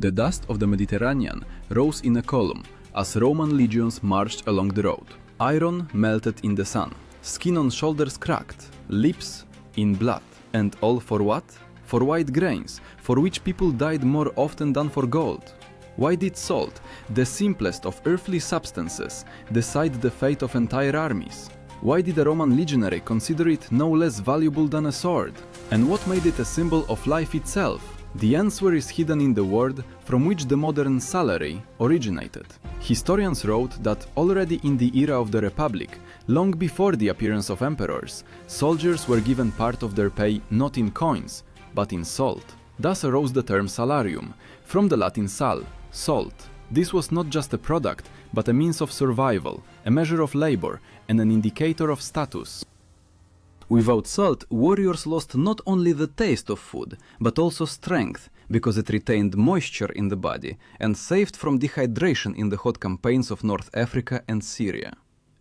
The dust of the Mediterranean rose in a column as Roman legions marched along the road. Iron melted in the sun, skin on shoulders cracked, lips in blood. And all for what? For white grains, for which people died more often than for gold. Why did salt, the simplest of earthly substances, decide the fate of entire armies? Why did a Roman legionary consider it no less valuable than a sword? And what made it a symbol of life itself? The answer is hidden in the word from which the modern salary originated. Historians wrote that already in the era of the Republic, long before the appearance of emperors, soldiers were given part of their pay not in coins, but in salt. Thus arose the term salarium, from the Latin sal, salt. This was not just a product, but a means of survival, a measure of labor, and an indicator of status. Without salt, warriors lost not only the taste of food, but also strength, because it retained moisture in the body and saved from dehydration in the hot campaigns of North Africa and Syria.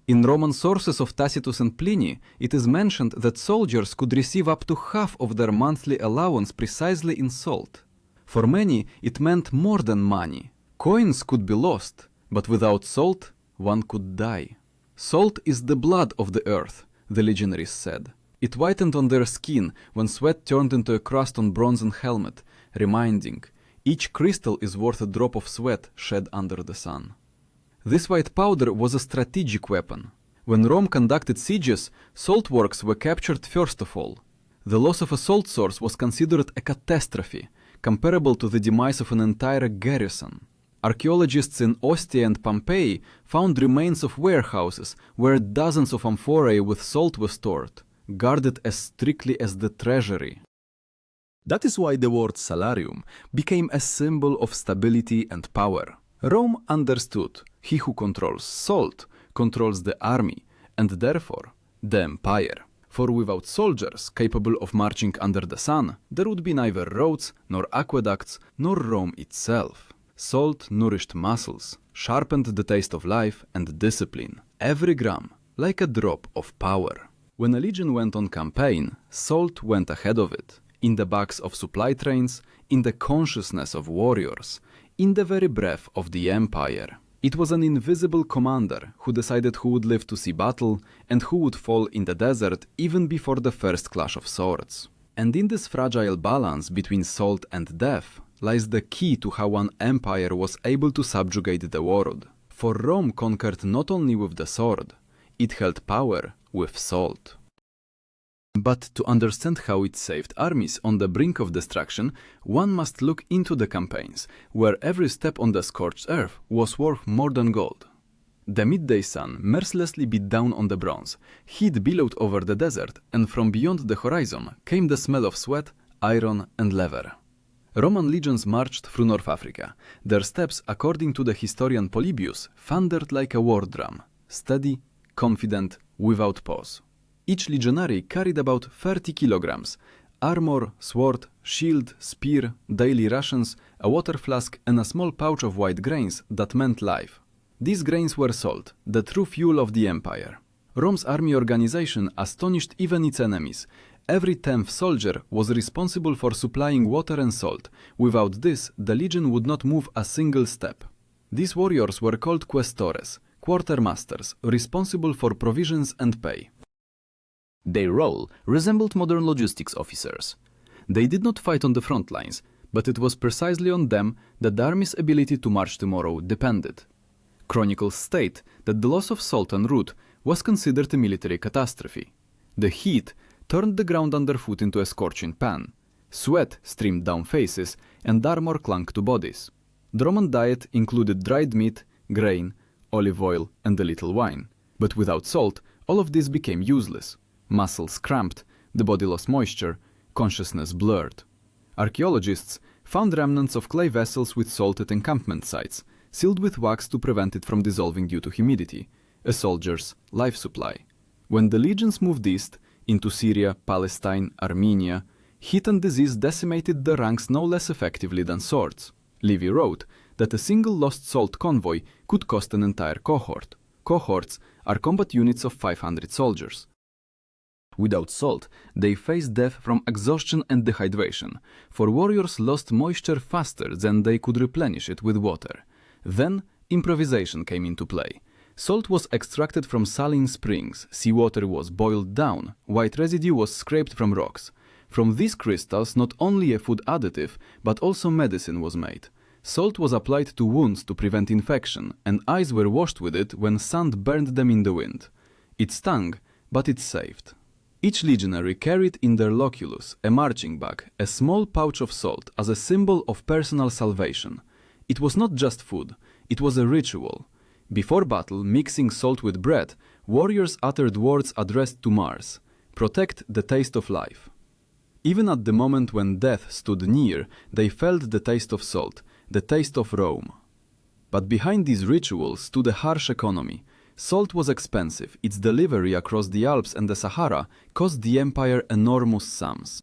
In Roman sources of Tacitus and Pliny, it is mentioned that soldiers could receive up to half of their monthly allowance precisely in salt. For many, it meant more than money. Coins could be lost, but without salt, one could die. Salt is the blood of the earth, the legionaries said. It whitened on their skin when sweat turned into a crust on bronzen helmet, reminding, each crystal is worth a drop of sweat shed under the sun. This white powder was a strategic weapon. When Rome conducted sieges, salt works were captured first of all. The loss of a salt source was considered a catastrophe, comparable to the demise of an entire garrison. Archaeologists in Ostia and Pompeii found remains of warehouses where dozens of amphorae with salt were stored, guarded as strictly as the treasury. That is why the word salarium became a symbol of stability and power. Rome understood he who controls salt controls the army, and therefore the empire. For without soldiers capable of marching under the sun, there would be neither roads, nor aqueducts, nor Rome itself. Salt nourished muscles, sharpened the taste of life and discipline, every gram like a drop of power. When a legion went on campaign, salt went ahead of it, in the backs of supply trains, in the consciousness of warriors, in the very breath of the empire. It was an invisible commander who decided who would live to see battle and who would fall in the desert even before the first clash of swords. And in this fragile balance between salt and death lies the key to how one empire was able to subjugate the world. For Rome conquered not only with the sword, it held power with salt. But to understand how it saved armies on the brink of destruction, one must look into the campaigns, where every step on the scorched earth was worth more than gold. The midday sun mercilessly beat down on the bronze, heat billowed over the desert, and from beyond the horizon came the smell of sweat, iron, and leather. Roman legions marched through North Africa. Their steps, according to the historian Polybius, thundered like a war drum, steady, confident, without pause. Each legionary carried about 30 kilograms, armor, sword, shield, spear, daily rations, a water flask, and a small pouch of white grains that meant life. These grains were salt, the true fuel of the empire. Rome's army organization astonished even its enemies. Every 10th soldier was responsible for supplying water and salt. Without this, the legion would not move a single step. These warriors were called quaestores, quartermasters, responsible for provisions and pay. Their role resembled modern logistics officers. They did not fight on the front lines, but it was precisely on them that the army's ability to march tomorrow depended. Chronicles state that the loss of salt en route was considered a military catastrophe. The heat turned the ground underfoot into a scorching pan. Sweat streamed down faces, and armor clung to bodies. The Roman diet included dried meat, grain, olive oil, and a little wine. But without salt, all of this became useless. Muscles cramped, the body lost moisture, consciousness blurred. Archaeologists found remnants of clay vessels with salt at encampment sites, sealed with wax to prevent it from dissolving due to humidity, a soldier's life supply. When the legions moved east, into Syria, Palestine, Armenia, heat and disease decimated the ranks no less effectively than swords. Livy wrote that a single lost salt convoy could cost an entire cohort. Cohorts are combat units of 500 soldiers. Without salt, they faced death from exhaustion and dehydration, for warriors lost moisture faster than they could replenish it with water. Then, improvisation came into play. Salt was extracted from saline springs, seawater was boiled down, white residue was scraped from rocks. From these crystals, not only a food additive, but also medicine was made. Salt was applied to wounds to prevent infection, and eyes were washed with it when sand burned them in the wind. It stung, but it saved. Each legionary carried in their loculus, a marching bag, a small pouch of salt as a symbol of personal salvation. It was not just food, it was a ritual. Before battle, mixing salt with bread, warriors uttered words addressed to Mars: "Protect the taste of life." Even at the moment when death stood near, they felt the taste of salt, the taste of Rome. But behind these rituals stood a harsh economy. Salt was expensive, its delivery across the Alps and the Sahara cost the empire enormous sums.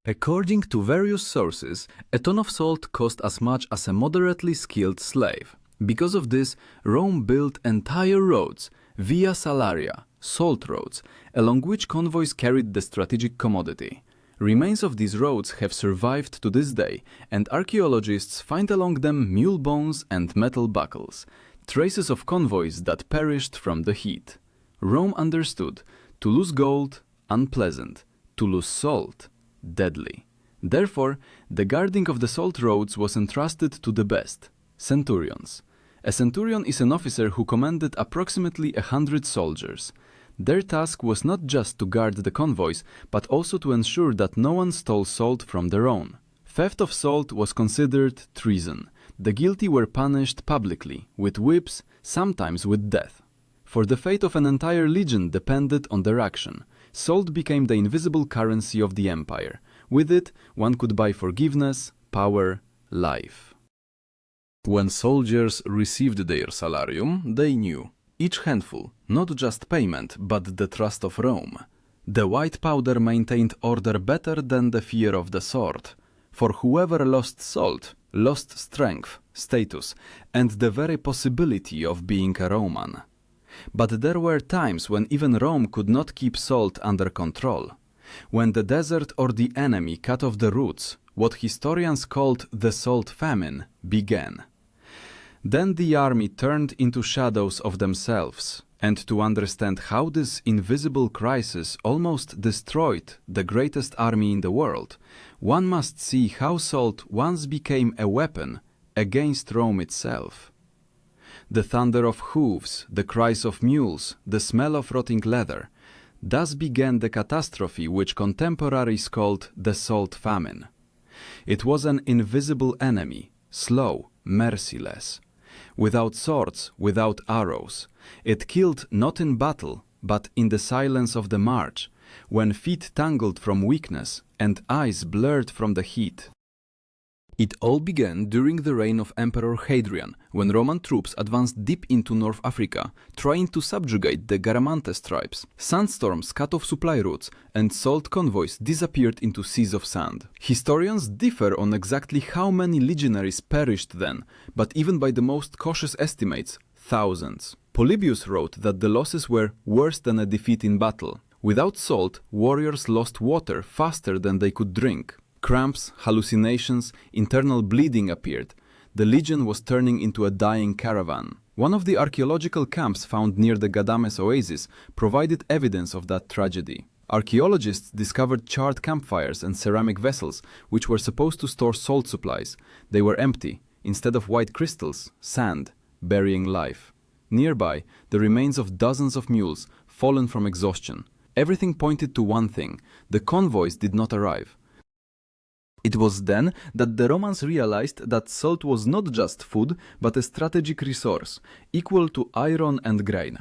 According to various sources, a ton of salt cost as much as a moderately skilled slave. Because of this, Rome built entire roads, via Salaria, salt roads, along which convoys carried the strategic commodity. Remains of these roads have survived to this day, and archaeologists find along them mule bones and metal buckles, traces of convoys that perished from the heat. Rome understood: to lose gold, unpleasant; to lose salt, deadly. Therefore, the guarding of the salt roads was entrusted to the best, centurions. A centurion is an officer who commanded approximately 100 soldiers. Their task was not just to guard the convoys, but also to ensure that no one stole salt from their own. Theft of salt was considered treason. The guilty were punished publicly, with whips, sometimes with death. For the fate of an entire legion depended on their action. Salt became the invisible currency of the empire. With it, one could buy forgiveness, power, life. When soldiers received their salarium, they knew: each handful, not just payment, but the trust of Rome. The white powder maintained order better than the fear of the sword. For whoever lost salt, lost strength, status, and the very possibility of being a Roman. But there were times when even Rome could not keep salt under control. When the desert or the enemy cut off the roots, what historians called the salt famine began. Then the army turned into shadows of themselves, and to understand how this invisible crisis almost destroyed the greatest army in the world, one must see how salt once became a weapon against Rome itself. The thunder of hooves, the cries of mules, the smell of rotting leather, thus began the catastrophe which contemporaries called the salt famine. It was an invisible enemy, slow, merciless. Without swords, without arrows. It killed not in battle, but in the silence of the march, when feet tangled from weakness and eyes blurred from the heat. It all began during the reign of Emperor Hadrian, when Roman troops advanced deep into North Africa, trying to subjugate the Garamantes tribes. Sandstorms cut off supply routes, and salt convoys disappeared into seas of sand. Historians differ on exactly how many legionaries perished then, but even by the most cautious estimates, thousands. Polybius wrote that the losses were worse than a defeat in battle. Without salt, warriors lost water faster than they could drink. Cramps, hallucinations, internal bleeding appeared. The legion was turning into a dying caravan. One of the archaeological camps found near the Gadames oasis provided evidence of that tragedy. Archaeologists discovered charred campfires and ceramic vessels, which were supposed to store salt supplies. They were empty. Instead of white crystals, sand, burying life. Nearby, the remains of dozens of mules, fallen from exhaustion. Everything pointed to one thing: the convoys did not arrive. It was then that the Romans realized that salt was not just food, but a strategic resource, equal to iron and grain.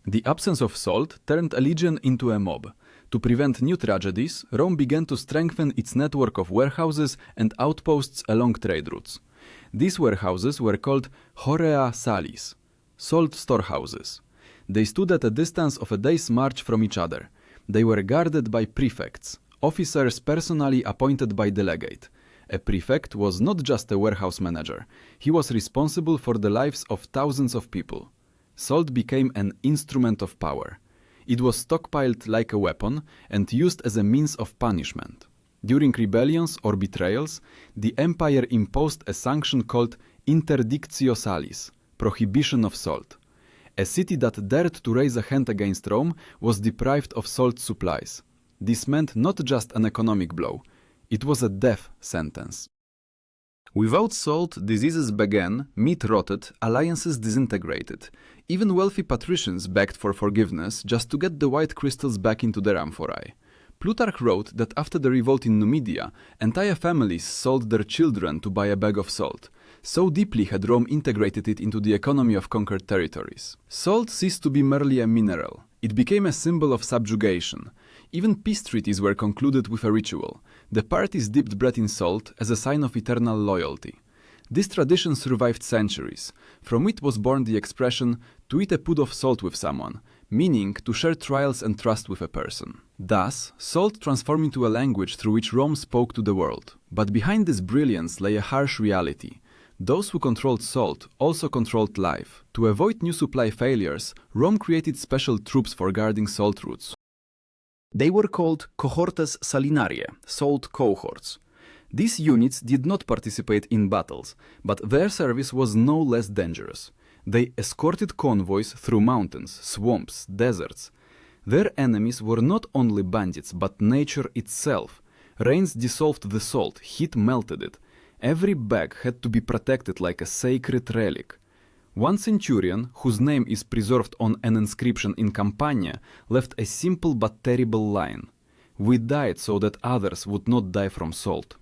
The absence of salt turned a legion into a mob. To prevent new tragedies, Rome began to strengthen its network of warehouses and outposts along trade routes. These warehouses were called Horea Salis, salt storehouses. They stood at a distance of a day's march from each other. They were guarded by prefects, officers personally appointed by the legate. A prefect was not just a warehouse manager. He was responsible for the lives of thousands of people. Salt became an instrument of power. It was stockpiled like a weapon and used as a means of punishment. During rebellions or betrayals, the empire imposed a sanction called interdictio salis, prohibition of salt. A city that dared to raise a hand against Rome was deprived of salt supplies. This meant not just an economic blow, it was a death sentence. Without salt, diseases began, meat rotted, alliances disintegrated. Even wealthy patricians begged for forgiveness just to get the white crystals back into their amphorae. Plutarch wrote that after the revolt in Numidia, entire families sold their children to buy a bag of salt. So deeply had Rome integrated it into the economy of conquered territories. Salt ceased to be merely a mineral. It became a symbol of subjugation. Even peace treaties were concluded with a ritual. The parties dipped bread in salt as a sign of eternal loyalty. This tradition survived centuries. From it was born the expression, to eat a pud of salt with someone, meaning to share trials and trust with a person. Thus, salt transformed into a language through which Rome spoke to the world. But behind this brilliance lay a harsh reality. Those who controlled salt also controlled life. To avoid new supply failures, Rome created special troops for guarding salt routes. They were called cohortes salinariae, salt cohorts. These units did not participate in battles, but their service was no less dangerous. They escorted convoys through mountains, swamps, deserts. Their enemies were not only bandits, but nature itself. Rains dissolved the salt, heat melted it. Every bag had to be protected like a sacred relic. One centurion, whose name is preserved on an inscription in Campania, left a simple but terrible line. "We died so that others would not die from salt."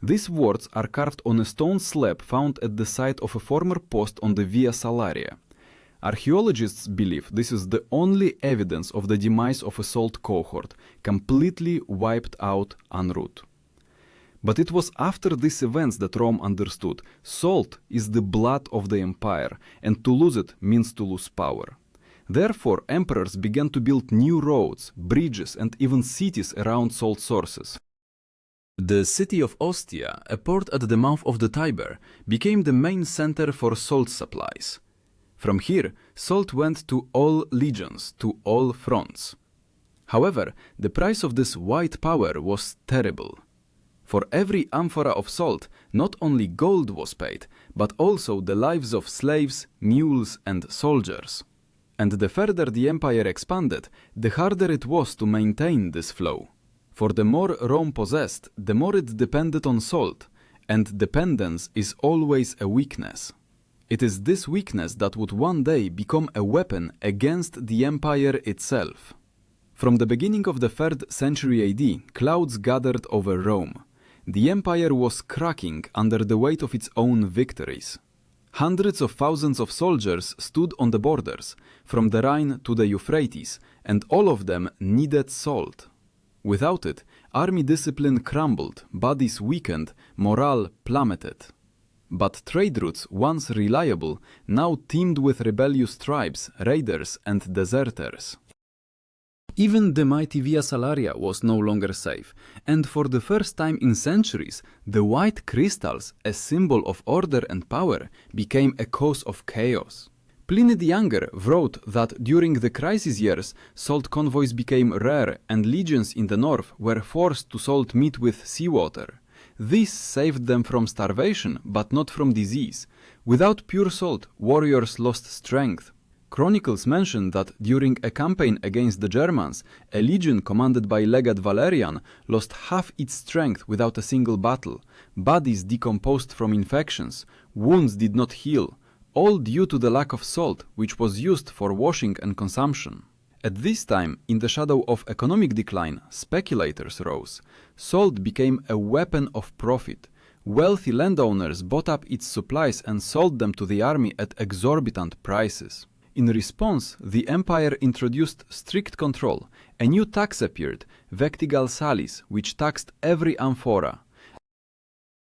These words are carved on a stone slab found at the site of a former post on the Via Salaria. Archaeologists believe this is the only evidence of the demise of a salt cohort, completely wiped out en route. But it was after these events that Rome understood salt is the blood of the empire, and to lose it means to lose power. Therefore, emperors began to build new roads, bridges, and even cities around salt sources. The city of Ostia, a port at the mouth of the Tiber, became the main center for salt supplies. From here, salt went to all legions, to all fronts. However, the price of this white power was terrible. For every amphora of salt, not only gold was paid, but also the lives of slaves, mules, and soldiers. And the further the empire expanded, the harder it was to maintain this flow. For the more Rome possessed, the more it depended on salt, and dependence is always a weakness. It is this weakness that would one day become a weapon against the empire itself. From the beginning of the 3rd century AD, clouds gathered over Rome. The empire was cracking under the weight of its own victories. Hundreds of thousands of soldiers stood on the borders, from the Rhine to the Euphrates, and all of them needed salt. Without it, army discipline crumbled, bodies weakened, morale plummeted. But trade routes, once reliable, now teemed with rebellious tribes, raiders, and deserters. Even the mighty Via Salaria was no longer safe, and for the first time in centuries, the white crystals, a symbol of order and power, became a cause of chaos. Pliny the Younger wrote that during the crisis years, salt convoys became rare and legions in the north were forced to salt meat with seawater. This saved them from starvation, but not from disease. Without pure salt, warriors lost strength. Chronicles mention that during a campaign against the Germans, a legion commanded by legate Valerian lost half its strength without a single battle. Bodies decomposed from infections, wounds did not heal, all due to the lack of salt, which was used for washing and consumption. At this time, in the shadow of economic decline, speculators rose. Salt became a weapon of profit. Wealthy landowners bought up its supplies and sold them to the army at exorbitant prices. In response, the empire introduced strict control. A new tax appeared, vectigal salis, which taxed every amphora.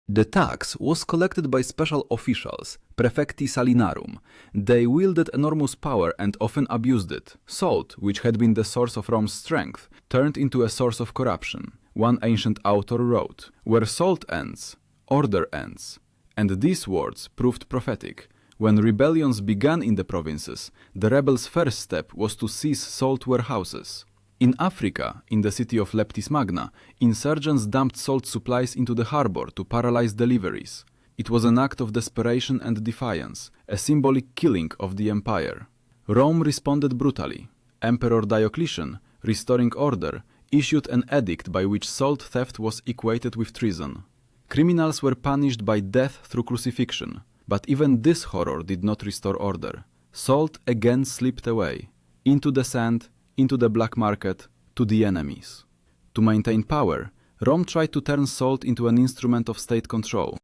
The tax was collected by special officials, praefecti salinarum. They wielded enormous power and often abused it. Salt, which had been the source of Rome's strength, turned into a source of corruption. One ancient author wrote, "Where salt ends, order ends." And these words proved prophetic. When rebellions began in the provinces, the rebels' first step was to seize salt warehouses. In Africa, in the city of Leptis Magna, insurgents dumped salt supplies into the harbor to paralyze deliveries. It was an act of desperation and defiance, a symbolic killing of the empire. Rome responded brutally. Emperor Diocletian, restoring order, issued an edict by which salt theft was equated with treason. Criminals were punished by death through crucifixion, but even this horror did not restore order. Salt again slipped away, into the sand, into the black market, to the enemies. To maintain power, Rome tried to turn salt into an instrument of state control.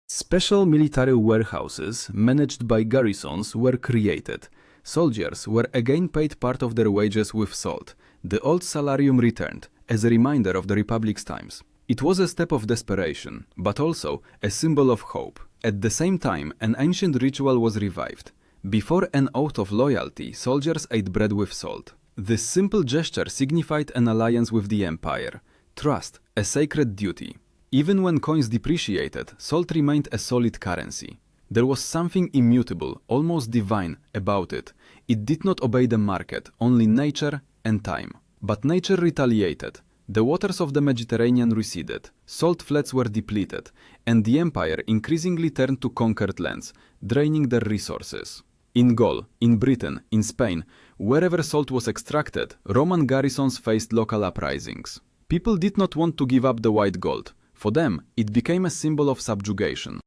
Special military warehouses managed by garrisons were created. Soldiers were again paid part of their wages with salt. The old salarium returned, as a reminder of the Republic's times. It was a step of desperation, but also a symbol of hope. At the same time, an ancient ritual was revived. Before an oath of loyalty, soldiers ate bread with salt. This simple gesture signified an alliance with the empire. Trust, a sacred duty. Even when coins depreciated, salt remained a solid currency. There was something immutable, almost divine, about it. It did not obey the market, only nature and time. But nature retaliated. The waters of the Mediterranean receded, salt flats were depleted, and the empire increasingly turned to conquered lands, draining their resources. In Gaul, in Britain, in Spain, wherever salt was extracted, Roman garrisons faced local uprisings. People did not want to give up the white gold. For them, it became a symbol of subjugation.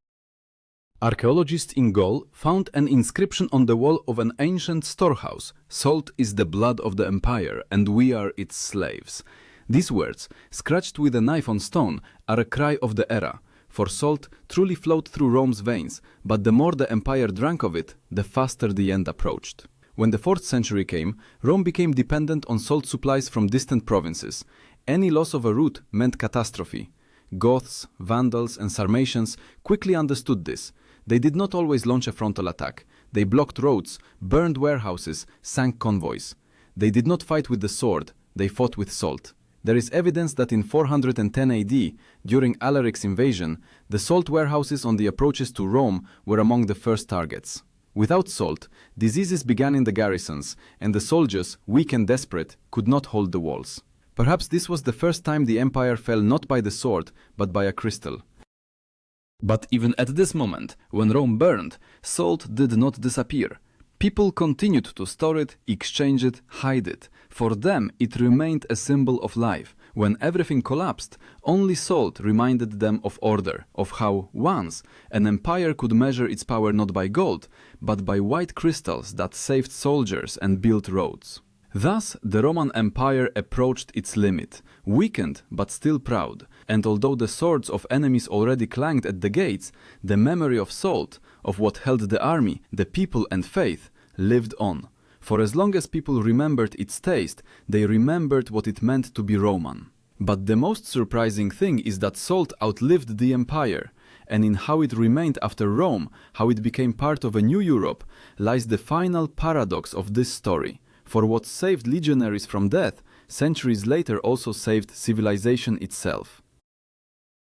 Archaeologists in Gaul found an inscription on the wall of an ancient storehouse. "Salt is the blood of the empire, and we are its slaves." These words, scratched with a knife on stone, are a cry of the era, for salt truly flowed through Rome's veins, but the more the empire drank of it, the faster the end approached. When the 4th century came, Rome became dependent on salt supplies from distant provinces. Any loss of a route meant catastrophe. Goths, Vandals, and Sarmatians quickly understood this. They did not always launch a frontal attack. They blocked roads, burned warehouses, sank convoys. They did not fight with the sword, they fought with salt. There is evidence that in 410 AD, during Alaric's invasion, the salt warehouses on the approaches to Rome were among the first targets. Without salt, diseases began in the garrisons, and the soldiers, weak and desperate, could not hold the walls. Perhaps this was the first time the empire fell not by the sword, but by a crystal. But even at this moment, when Rome burned, salt did not disappear. People continued to store it, exchange it, hide it. For them, it remained a symbol of life. When everything collapsed, only salt reminded them of order, of how, once, an empire could measure its power not by gold, but by white crystals that saved soldiers and built roads. Thus, the Roman Empire approached its limit, weakened but still proud, and although the swords of enemies already clanged at the gates, the memory of salt, of what held the army, the people and faith, lived on. For as long as people remembered its taste, they remembered what it meant to be Roman. But the most surprising thing is that salt outlived the empire, and in how it remained after Rome, how it became part of a new Europe, lies the final paradox of this story. For what saved legionaries from death, centuries later also saved civilization itself.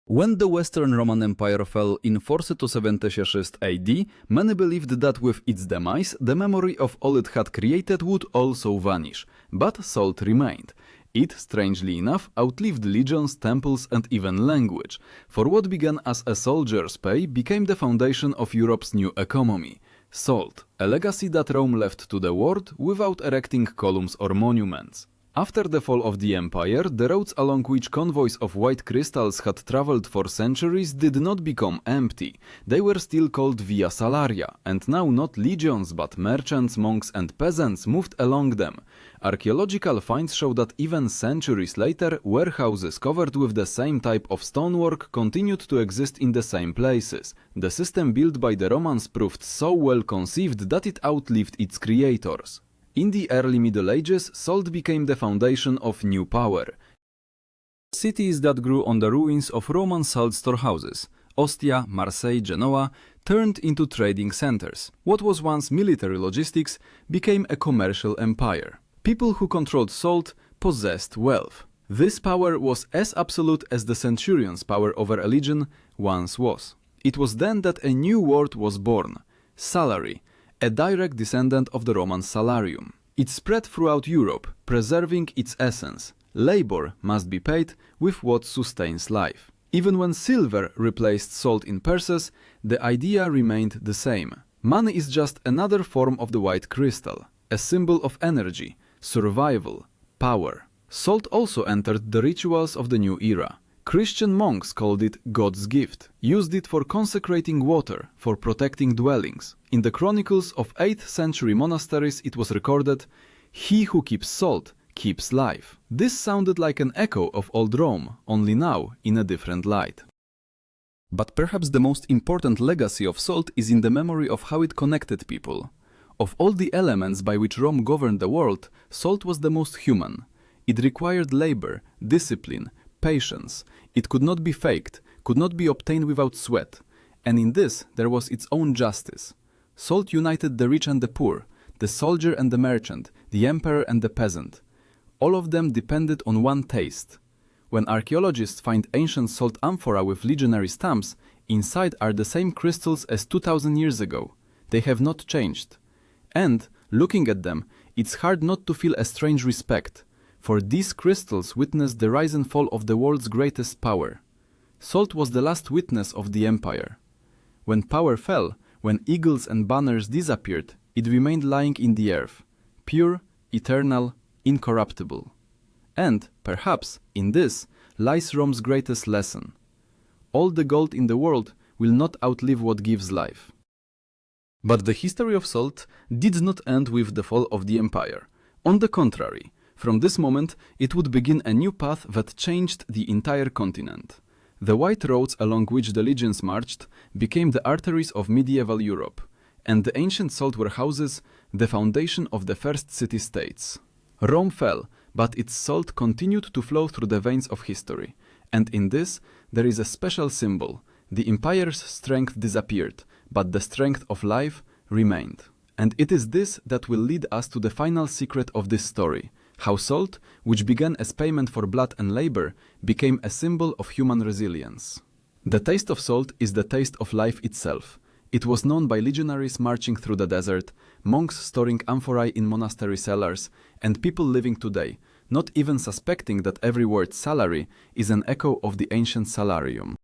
When the Western Roman Empire fell in 476 AD, many believed that with its demise, the memory of all it had created would also vanish. But salt remained. It, strangely enough, outlived legions, temples, and even language. For what began as a soldier's pay became the foundation of Europe's new economy. Salt, a legacy that Rome left to the world without erecting columns or monuments. After the fall of the empire, the roads along which convoys of white crystals had traveled for centuries did not become empty. They were still called Via Salaria, and now not legions but merchants, monks and peasants moved along them. Archaeological finds show that even centuries later, warehouses covered with the same type of stonework continued to exist in the same places. The system built by the Romans proved so well conceived that it outlived its creators. In the early Middle Ages, salt became the foundation of new power. Cities that grew on the ruins of Roman salt storehouses, Ostia, Marseille, Genoa, turned into trading centers. What was once military logistics became a commercial empire. People who controlled salt possessed wealth. This power was as absolute as the centurion's power over a legion once was. It was then that a new world was born. Salary, a direct descendant of the Roman salarium. It spread throughout Europe, preserving its essence. Labor must be paid with what sustains life. Even when silver replaced salt in purses, the idea remained the same. Money is just another form of the white crystal, a symbol of energy, survival, power. Salt also entered the rituals of the new era. Christian monks called it God's gift, used it for consecrating water, for protecting dwellings. In the chronicles of 8th century monasteries it was recorded, "He who keeps salt keeps life." This sounded like an echo of old Rome, only now in a different light. But perhaps the most important legacy of salt is in the memory of how it connected people. Of all the elements by which Rome governed the world, salt was the most human. It required labor, discipline, patience. It could not be faked, could not be obtained without sweat. And in this there was its own justice. Salt united the rich and the poor, the soldier and the merchant, the emperor and the peasant. All of them depended on one taste. When archaeologists find ancient salt amphora with legionary stamps, inside are the same crystals as 2000 years ago. They have not changed. And, looking at them, it's hard not to feel a strange respect, for these crystals witnessed the rise and fall of the world's greatest power. Salt was the last witness of the empire. When power fell, when eagles and banners disappeared, it remained lying in the earth, pure, eternal, incorruptible. And, perhaps, in this lies Rome's greatest lesson. All the gold in the world will not outlive what gives life. But the history of salt did not end with the fall of the empire. On the contrary, from this moment it would begin a new path that changed the entire continent. The white roads along which the legions marched became the arteries of medieval Europe, and the ancient salt warehouses the foundation of the first city-states. Rome fell, but its salt continued to flow through the veins of history, and in this there is a special symbol. The empire's strength disappeared, but the strength of life remained. And it is this that will lead us to the final secret of this story, how salt, which began as payment for blood and labor, became a symbol of human resilience. The taste of salt is the taste of life itself. It was known by legionaries marching through the desert, monks storing amphorae in monastery cellars, and people living today, not even suspecting that every word salary is an echo of the ancient salarium.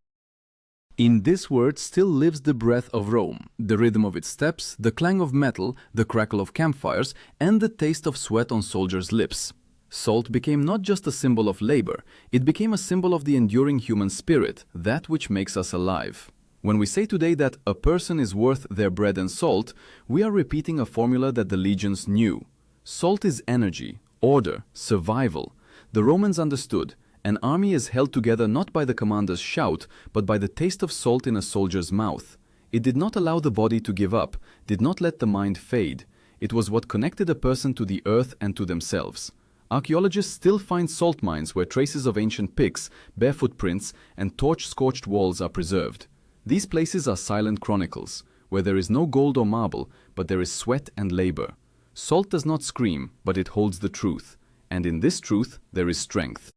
In this word still lives the breath of Rome, the rhythm of its steps, the clang of metal, the crackle of campfires, and the taste of sweat on soldiers' lips. Salt became not just a symbol of labor, it became a symbol of the enduring human spirit, that which makes us alive. When we say today that a person is worth their bread and salt, we are repeating a formula that the legions knew. Salt is energy, order, survival. The Romans understood. An army is held together not by the commander's shout, but by the taste of salt in a soldier's mouth. It did not allow the body to give up, did not let the mind fade. It was what connected a person to the earth and to themselves. Archaeologists still find salt mines where traces of ancient picks, bare footprints, and torch-scorched walls are preserved. These places are silent chronicles, where there is no gold or marble, but there is sweat and labor. Salt does not scream, but it holds the truth, and in this truth there is strength.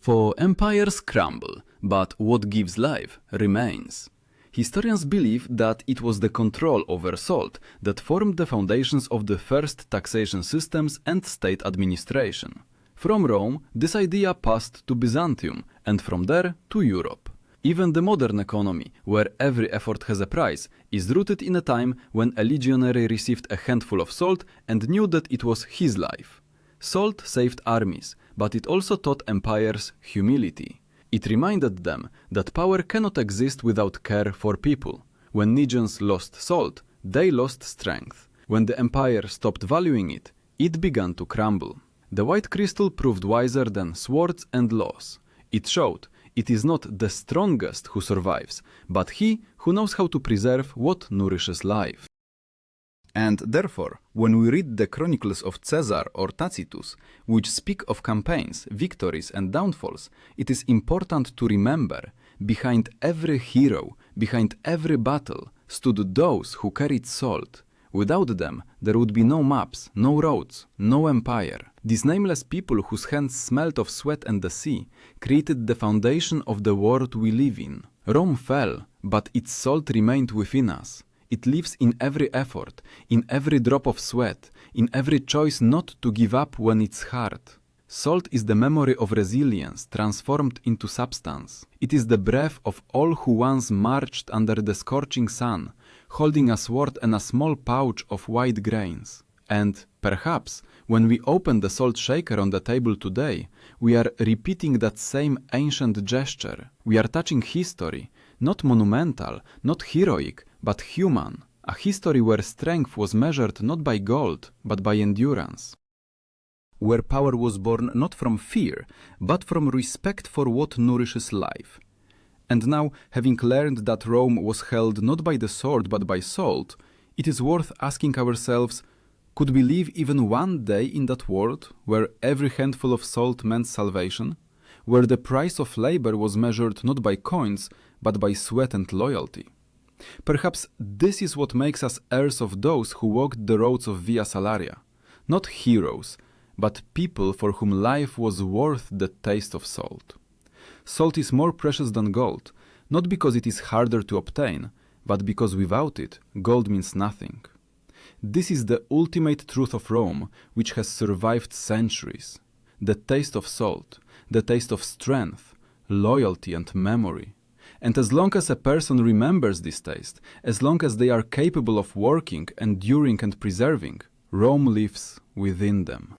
For empires crumble, but what gives life remains. Historians believe that it was the control over salt that formed the foundations of the first taxation systems and state administration. From Rome, this idea passed to Byzantium, and from there to Europe. Even the modern economy, where every effort has a price, is rooted in a time when a legionary received a handful of salt and knew that it was his life. Salt saved armies, but it also taught empires humility. It reminded them that power cannot exist without care for people. When legions lost salt, they lost strength. When the empire stopped valuing it, it began to crumble. The white crystal proved wiser than swords and laws. It showed it is not the strongest who survives, but he who knows how to preserve what nourishes life. And therefore, when we read the chronicles of Caesar or Tacitus, which speak of campaigns, victories and downfalls, it is important to remember, behind every hero, behind every battle, stood those who carried salt. Without them, there would be no maps, no roads, no empire. These nameless people whose hands smelled of sweat and the sea created the foundation of the world we live in. Rome fell, but its salt remained within us. It lives in every effort, in every drop of sweat, in every choice not to give up when it's hard. Salt is the memory of resilience transformed into substance. It is the breath of all who once marched under the scorching sun, holding a sword and a small pouch of white grains. And, perhaps, when we open the salt shaker on the table today, we are repeating that same ancient gesture. We are touching history, not monumental, not heroic, but human. A history where strength was measured not by gold, but by endurance. Where power was born not from fear, but from respect for what nourishes life. And now, having learned that Rome was held not by the sword but by salt, it is worth asking ourselves, could we live even one day in that world where every handful of salt meant salvation, where the price of labor was measured not by coins but by sweat and loyalty? Perhaps this is what makes us heirs of those who walked the roads of Via Salaria, not heroes, but people for whom life was worth the taste of salt. Salt is more precious than gold, not because it is harder to obtain, but because without it, gold means nothing. This is the ultimate truth of Rome, which has survived centuries. The taste of salt, the taste of strength, loyalty and memory. And as long as a person remembers this taste, as long as they are capable of working, enduring and preserving, Rome lives within them.